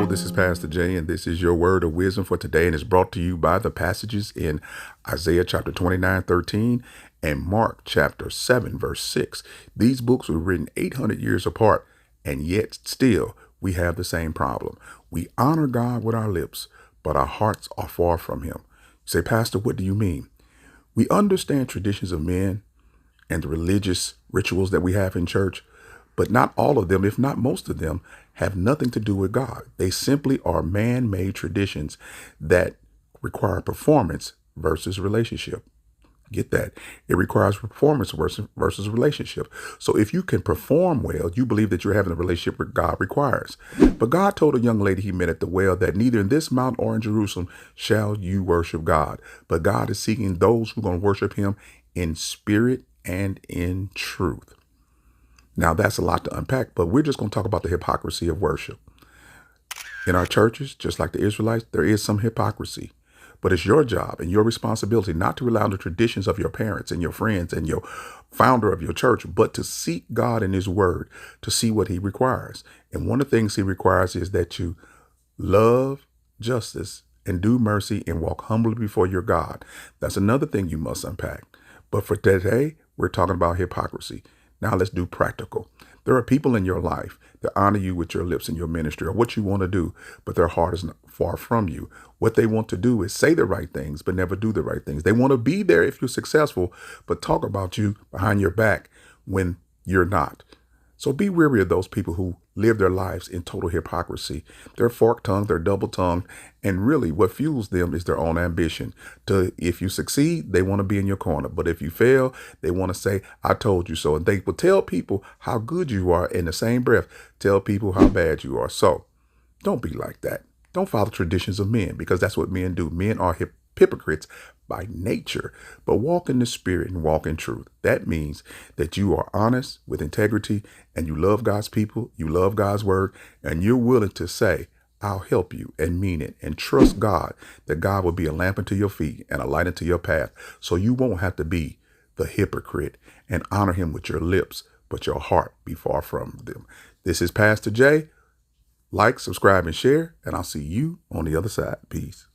this is Pastor Jay, and this is your word of wisdom for today, and it's brought to you by the passages in Isaiah chapter 29:13 and Mark chapter 7, verse 6. These books were written 800 years apart, and yet still we have the same problem. We honor God with our lips, but our hearts are far from him. You say, Pastor, what do you mean? We understand traditions of men and the religious rituals that we have in church, but not all of them, if not most of them, have nothing to do with God. They simply are man-made traditions that require performance versus relationship. Get that? It requires performance versus relationship. So if you can perform well, you believe that you're having a relationship with God requires. But God told a young lady he met at the well that neither in this mount or in Jerusalem shall you worship God. But God is seeking those who are going to worship him in spirit and in truth. Now, that's a lot to unpack, but we're just going to talk about the hypocrisy of worship. In our churches, just like the Israelites, there is some hypocrisy. But it's your job and your responsibility not to rely on the traditions of your parents and your friends and your founder of your church, but to seek God in his word to see what he requires. And one of the things he requires is that you love justice and do mercy and walk humbly before your God. That's another thing you must unpack. But for today, we're talking about hypocrisy. Now let's do practical. There are people in your life that honor you with your lips in your ministry or what you want to do, but their heart is not far from you. What they want to do is say the right things, but never do the right things. They want to be there if you're successful, but talk about you behind your back when you're not. So be wary of those people who live their lives in total hypocrisy. They're fork-tongued, they're double-tongued, and really what fuels them is their own ambition. If you succeed, they want to be in your corner. But if you fail, they want to say, I told you so. And they will tell people how good you are in the same breath, tell people how bad you are. So don't be like that. Don't follow traditions of men because that's what men do. Men are hypocrites by nature, but walk in the spirit and walk in truth. That means that you are honest with integrity and you love God's people, you love God's word, and you're willing to say, I'll help you and mean it and trust God that God will be a lamp unto your feet and a light unto your path. So you won't have to be the hypocrite and honor him with your lips, but your heart be far from them. This is Pastor Jay. Like, subscribe, and share, and I'll see you on the other side. Peace.